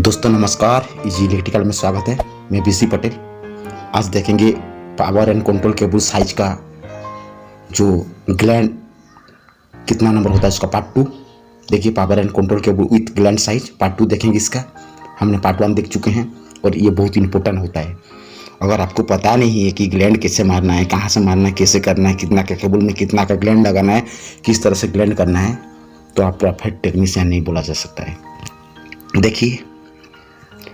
दोस्तों नमस्कार, easy electrical में स्वागत है। मैं बीसी पटेल। आज देखेंगे power and control cable size का जो ग्लैंड कितना नंबर होता है इसका पार्ट 2। देखिए power and control cable with gland size part 2 देखेंगे इसका। हमने पार्ट 1 देख चुके हैं और ये बहुत इंपॉर्टेंट होता है। अगर आपको पता नहीं है कि ग्लैंड कैसे मारना है, कहाँ से मारना है, कैसे करना है, कितना का केबल में कितना का ग्लैंड लगाना है, किस तरह से ग्लैंड करना है, तो आप परफेक्ट टेक्नीशियन नहीं बोला जा सकता है। देखिए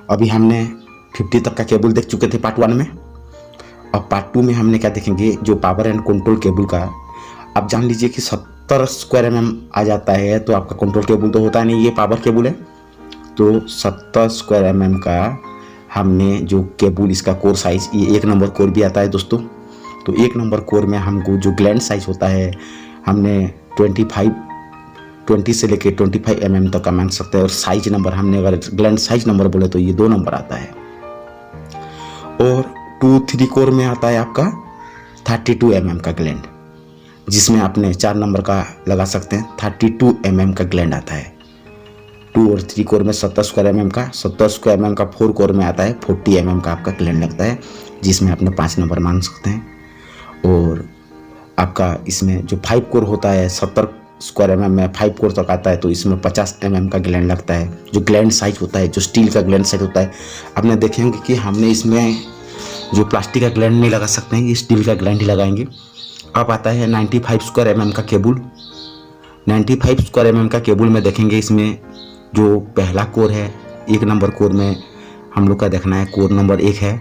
अभी हमने 50 तक का केबल देख चुके थे पार्ट 1 में। अब पार्ट 2 में हमने क्या देखेंगे, जो पावर एंड कंट्रोल केबल का आप जान लीजिए कि 70 स्क्वायर mm आ जाता है तो आपका कंट्रोल केबल तो होता नहीं, ये पावर केबल है। तो 70 स्क्वायर mm का हमने जो केबल इसका कोर साइज, ये 1 नंबर कोर भी आता है दोस्तों। तो 1 नंबर कोर में हमको जो ग्लैंड साइज होता है हमने 20 से लेके 25 mm तक का मान सकते हैं। और साइज नंबर हमने अगर ग्लैंड साइज नंबर बोले तो ये 2 नंबर आता है। और 2-3 कोर में आता है आपका 32 mm का ग्लैंड, जिसमें आपने 4 नंबर का लगा सकते हैं। 32 mm का ग्लैंड आता है। 2 और 3 कोर में 70 स्क्वायर mm का, 70 स्क्वायर mm का 4 कोर में आता है 40 mm का आपका ग्लैंड लगता है, जिसमें आपने 5 नंबर मान सकते हैं। और आपका इसमें जो 5 कोर होता है 70 स्क्वायर mm में 5 कोर तक आता है, तो इसमें 50 mm का ग्लैंड लगता है। जो ग्लैंड साइज होता है, जो स्टील का ग्लैंड साइज होता है, आपने देखेंगे कि हमने इसमें जो प्लास्टिक का ग्लैंड नहीं लगा सकते हैं, ये स्टील का ग्लैंड ही लगाएंगे। अब आता है 95 स्क्वायर mm का केबल। 95 स्क्वायर mm का केबल में देखेंगे इसमें जो पहला कोर है, 1 नंबर कोर में हम लोग का देखना है, कोर नंबर 1 है,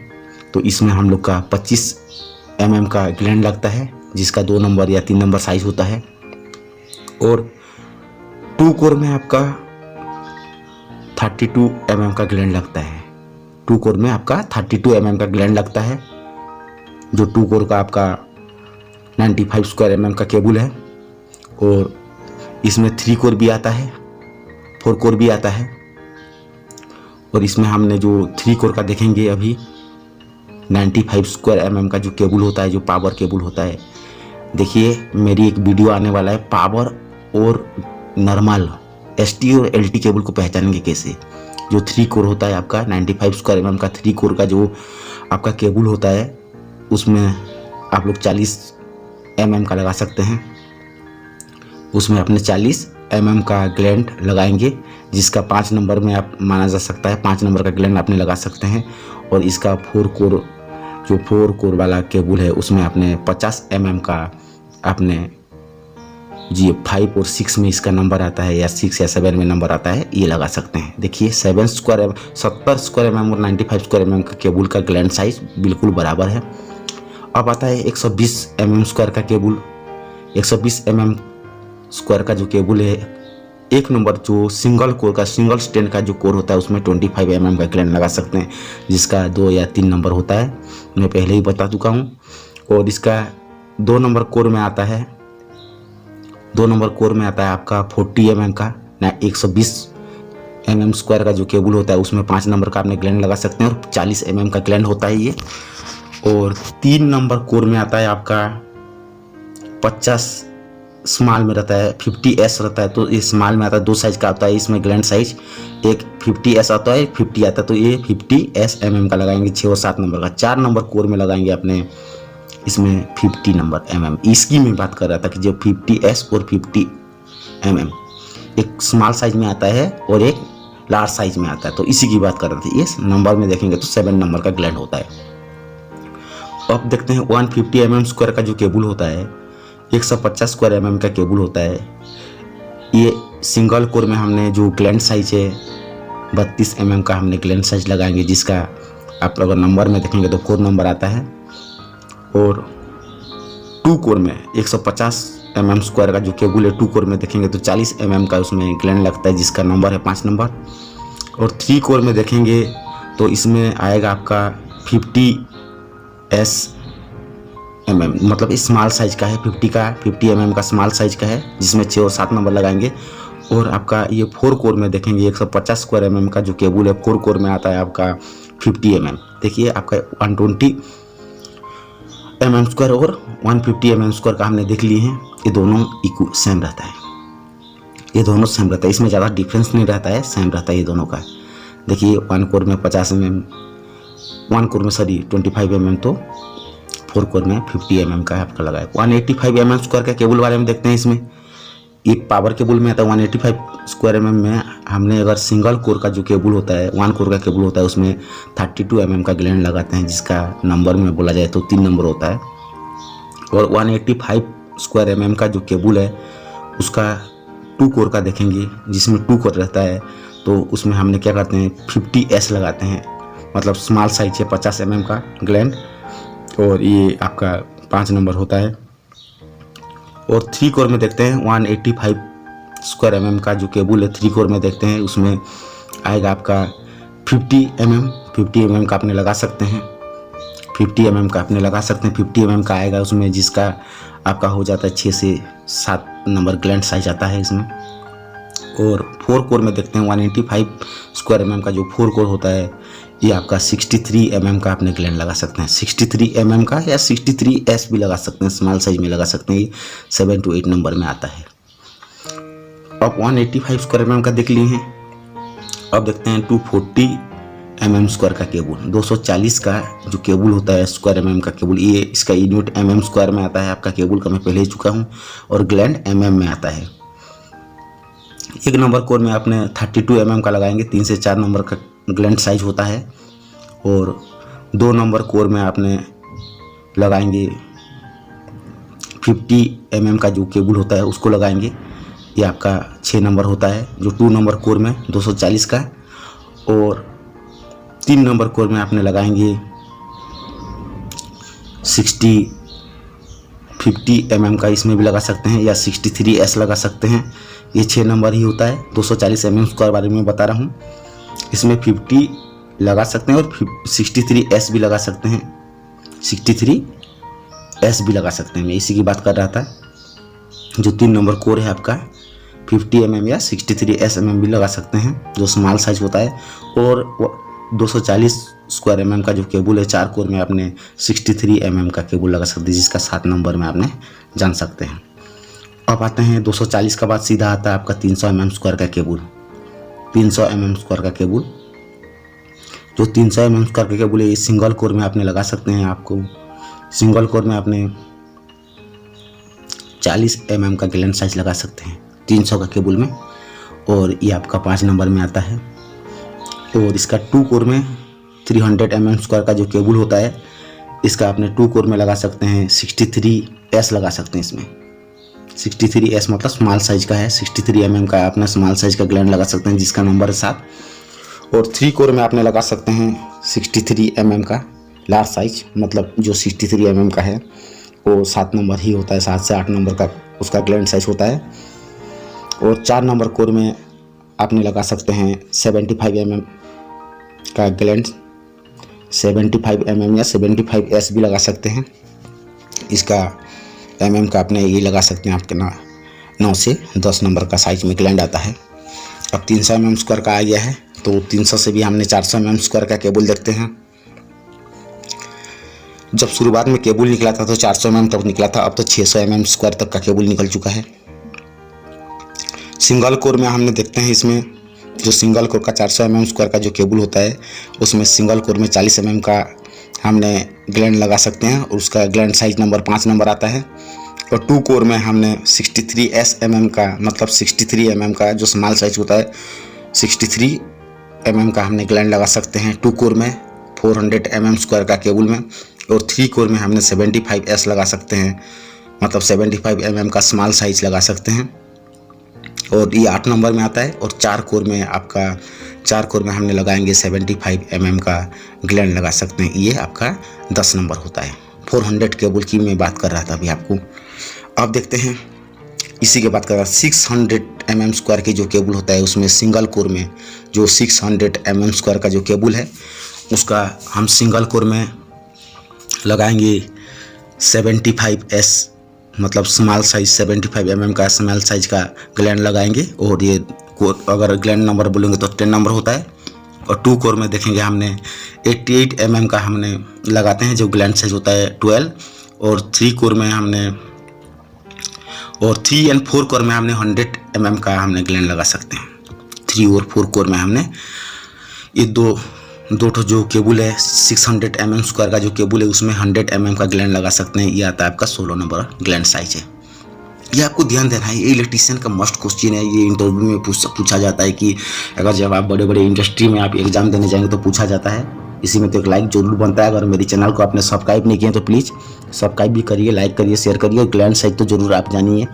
तो इसमें हम लोग का 25 mm का ग्लैंड लगता है, जिसका 2 नंबर या 3 नंबर साइज होता है। और 2 कोर में आपका 32 mm का ग्लैंड लगता है। 2 कोर में आपका 32 mm का ग्लैंड लगता है। जो 2 कोर का आपका 95 स्क्वायर mm का केबल है। और इसमें 3 कोर भी आता है, 4 कोर भी आता है। और इसमें हमने जो 3 कोर का देखेंगे अभी 95 स्क्वायर mm का जो केबल होता है, जो पावर केबल होता है। देखिए मेरी एक वीडियो आने वाला है, पावर और नॉर्मल एसटी और एलटी केबल को पहचानेंगे कैसे। जो 3 कोर होता है आपका 95 स्क्वायर mm का 3 कोर का जो आपका केबल होता है, उसमें आप लोग 40 mm का लगा सकते हैं। उसमें अपने 40 mm का ग्लैंड लगाएंगे, जिसका 5 नंबर में आप माना जा सकता है। 5 नंबर का ग्लैंड आपने लगा सकते हैं। और इसका 4 कोर, जो 4 कोर वाला केबल है, उसमें आपने 50 mm का आपने जी 5 और 6 में इसका नंबर आता है, या 6 या 7 में नंबर आता है, ये लगा सकते हैं। देखिए 70 स्क्वायर mm और 95 स्क्वायर mm का केबल का ग्लैंड साइज बिल्कुल बराबर है। अब आता है 120 mm स्क्वायर का केबल। 120 mm स्क्वायर का जो केबल है, 1 नंबर जो सिंगल कोर का, सिंगल स्टैंड का जो कोर होता है, उसमें 25 mm का ग्लैंड लगा सकते हैं, जिसका 2 या 3 नंबर होता है, मैं पहले ही बता चुका हूँ। और इसका 2 नंबर कोर में आता है, 2 नंबर कोर में आता है आपका 40 mm का, 120 mm स्क्वायर का जो केबल होता है, उसमें 5 नंबर का आपने ग्लैंड लगा सकते हैं। और 40 mm का ग्लैंड होता है ये। और 3 नंबर कोर में आता है आपका 50 स्मॉल में रहता है, 50S रहता है। तो ये स्मॉल में आता है, 2 साइज का आता है इसमें ग्लैंड साइज, एक 50S आता है, 50 आता है। तो ये 50S mm का लगाएंगे 6 और 7 नंबर का। 4 नंबर कोर में लगाएंगे अपने इसमें 50 नंबर mm। इसकी मैं बात कर रहा था कि जो 50S और 50 mm एक स्मॉल साइज में आता है और एक लार्ज साइज में आता है, तो इसी की बात कर रहे थे। ये नंबर में देखेंगे तो 7 नंबर का ग्लैंड होता है। अब देखते हैं 150 mm स्क्वायर का जो केबल होता है, 150 स्क्वायर mm का केबल होता है। ये सिंगल कोर में हमने जो ग्लैंड साइज है 32 mm का हमने ग्लैंड साइज लगाएंगे, जिसका आप अगर नंबर में देखेंगे तो कोर नंबर आता है। और 2 कोर में 150 mm स्क्वायर का जो केबल है, 2 कोर में देखेंगे तो 40 mm का उसमें ग्लैंड लगता है, जिसका नंबर है 5 नंबर। और 3 कोर में देखेंगे तो इसमें आएगा आपका 50S mm, मतलब स्मॉल साइज का है, 50 mm का स्मॉल साइज का है, जिसमें 6 और 7 नंबर लगाएंगे। और आपका ये 4 कोर में देखेंगे 150 स्क्वायर mm का जो केबल है, 4 कोर में आता है आपका 50 mm। देखिए आपका 120 mm स्क्वायर और 150 mm स्क्वायर का हमने देख लिए हैं। ये दोनों सेम रहता है, ये दोनों सेम रहता है, इसमें ज़्यादा डिफरेंस नहीं रहता है, सेम रहता है ये दोनों का। देखिए 1 कोर में 50 mm, 1 कोर में सॉरी 25 mm, तो 4 कोर में 50 mm का आपका लगा है। 185 mm स्क्वायर का केबल बारे में देखते हैं। इसमें ये पावर केबल में आता है 185 स्क्वायर mm में। हमने अगर सिंगल कोर का जो केबल होता है, 1 कोर का केबल होता है, उसमें 32 mm का ग्लैंड लगाते हैं, जिसका नंबर में बोला जाए तो 3 नंबर होता है। और 185 स्क्वायर mm का जो केबल है उसका 2 कोर का देखेंगे, जिसमें 2 कोर रहता है, तो उसमें हमने क्या करते हैं 50S लगाते हैं, मतलब स्मॉल साइज है 50 mm का ग्लैंड, और ये आपका 5 नंबर होता है। और 3 कोर में देखते हैं 185 स्क्वायर mm का जो केबल है 3 कोर में देखते हैं, उसमें आएगा आपका 50 mm का आपने लगा सकते हैं, 50 mm का आपने लगा सकते हैं, 50 mm का आएगा उसमें, जिसका आपका हो जाता है 6 से 7 नंबर ग्लैंड साइज आता है इसमें। और 4 कोर में देखते हैं 185 स्क्वायर mm का जो 4 कोर होता है, ये आपका 63 mm का आपने ग्लैंड लगा सकते हैं, 63 mm का या 63S भी लगा सकते हैं, स्मॉल साइज में लगा सकते हैं, 7 to 8 नंबर में आता है। अब 185 स्क्वायर mm का देख लिए हैं। अब देखते हैं 240 mm स्क्वायर का केबल, 240 का जो केबल होता है स्क्वायर mm का केबल, ये इसका यूनिट mm स्क्वायर में आता है आपका केबल का, मैं पहले ही चुका हूँ, और ग्लैंड mm में आता है। 1 नंबर कोर में आपने 32 mm का लगाएंगे, 3 से 4 नंबर का ग्लैंड साइज होता है। और 2 नंबर कोर में आपने लगाएंगे 50 mm का जो केबल होता है उसको लगाएंगे, ये आपका 6 नंबर होता है जो 2 नंबर कोर में 240 का। और 3 नंबर कोर में आपने लगाएंगे 50 mm का, इसमें भी लगा सकते हैं, या 63S लगा सकते हैं, ये 6 नंबर ही होता है। 240 mm स्क्वायर बारे में बता रहा हूँ, इसमें 50 लगा सकते हैं और 63S भी लगा सकते हैं, 63S भी लगा सकते हैं, मैं इसी की बात कर रहा था। जो 3 नंबर कोर है आपका 50 mm या 63S भी लगा सकते हैं, जो स्मॉल साइज होता है। और 240 स्क्वायर mm का जो केबल है 4 कोर में आपने 63 mm का केबल लगा सकते हैं, जिसका 7 नंबर में आपने जान सकते हैं। अब आते हैं 240 का बाद सीधा आता है आपका 300 mm स्क्वायर का केबल, 300 mm स्क्वायर का केबल। जो 300 mm स्क्वायर का केबल है ये सिंगल कोर में आपने लगा सकते हैं। आपको सिंगल कोर में आपने 40 mm का ग्लैंड साइज लगा सकते हैं 300 का केबल में, और ये आपका 5 नंबर में आता है। और इसका 2 कोर में 300 mm स्क्वायर का जो केबल होता है, इसका आपने 2 कोर में लगा सकते हैं, 63S लगा सकते हैं इसमें, 63S मतलब स्मॉल साइज का है, 63 mm का आपने स्मॉल साइज का ग्लैंड लगा सकते हैं, जिसका नंबर है 7। और 3 कोर में आपने लगा सकते हैं 63 mm का लार्ज साइज, मतलब जो 63 mm का है वो 7 नंबर ही होता है, 7 से 8 नंबर का उसका ग्लैंड साइज होता है। और 4 नंबर कोर में आपने लगा सकते हैं 75 mm का ग्लैंड, 75 mm या 75S भी लगा सकते हैं, इसका mm का आपने ये लगा सकते हैं, आपके 9 से 10 नंबर का साइज में ग्लैंड आता है। अब 300 mm स्क्वायर का आ गया है, तो 300 से भी हमने 400 mm स्क्वायर का केबल देखते हैं। जब शुरुआत में केबल निकला था तो 400 mm तक निकला था, अब तो 600 mm स्क्वायर तक का केबल निकल चुका है। सिंगल कोर में हमने देखते हैं, इसमें जो सिंगल कोर का 400 mm स्क्वायर का जो केबल होता है, उसमें सिंगल कोर में 40 mm का हमने ग्लैंड लगा सकते हैं, और उसका ग्लैंड साइज नंबर 5 नंबर आता है। और 2 कोर में हमने 63 mm का, मतलब 63 mm का जो स्मॉल साइज होता है, 63 mm का हमने ग्लैंड लगा सकते हैं 2 कोर में 400 mm स्क्वायर का केबल में। और 3 कोर में हमने 75S लगा सकते हैं, मतलब 75 mm का स्मॉल साइज लगा सकते हैं, और ये 8 नंबर में आता है। और 4 कोर में आपका 4 कोर में हमने लगाएंगे 75 mm का ग्लैंड लगा सकते हैं, ये आपका 10 नंबर होता है। 400 केबल की मैं बात कर रहा था अभी आपको। अब देखते हैं इसी के बात कर रहा 600 mm स्क्वायर की जो केबल होता है, उसमें सिंगल कोर में जो 600 mm स्क्वायर का जो केबल है, उसका हम सिंगल कोर में लगाएंगे 75S, मतलब स्मॉल साइज 75 mm का स्मॉल साइज का ग्लैंड लगाएंगे। और ये अगर ग्लैंड नंबर बोलेंगे तो 10 नंबर होता है। और 2 कोर में देखेंगे हमने 88 mm का हमने लगाते हैं, जो ग्लैंड साइज होता है 12। और 3 कोर में हमने, और 3 और 4 कोर में हमने 100 mm का हमने ग्लैंड लगा सकते हैं। 3 और 4 कोर में हमने ये दो ठो जो केबल है 600 mm स्क्वायर का जो केबल है उसमें 100 mm का ग्लैंड लगा सकते हैं। ये आता है आपका 16 नंबर ग्लैंड साइज है। ये आपको ध्यान देना है, ये इलेक्ट्रीशियन का मस्ट क्वेश्चन है। ये इंटरव्यू में पूछा जाता है कि अगर जब आप बड़े बड़े इंडस्ट्री में आप एग्जाम देने जाएंगे तो पूछा जाता है। इसी में तो एक लाइक जरूर बनता है। अगर मेरे चैनल को आपने सब्सक्राइब नहीं किया तो प्लीज़ सब्सक्राइब भी करिए, लाइक करिए, शेयर करिए। ग्लैंड साइज तो जरूर आप जानिए।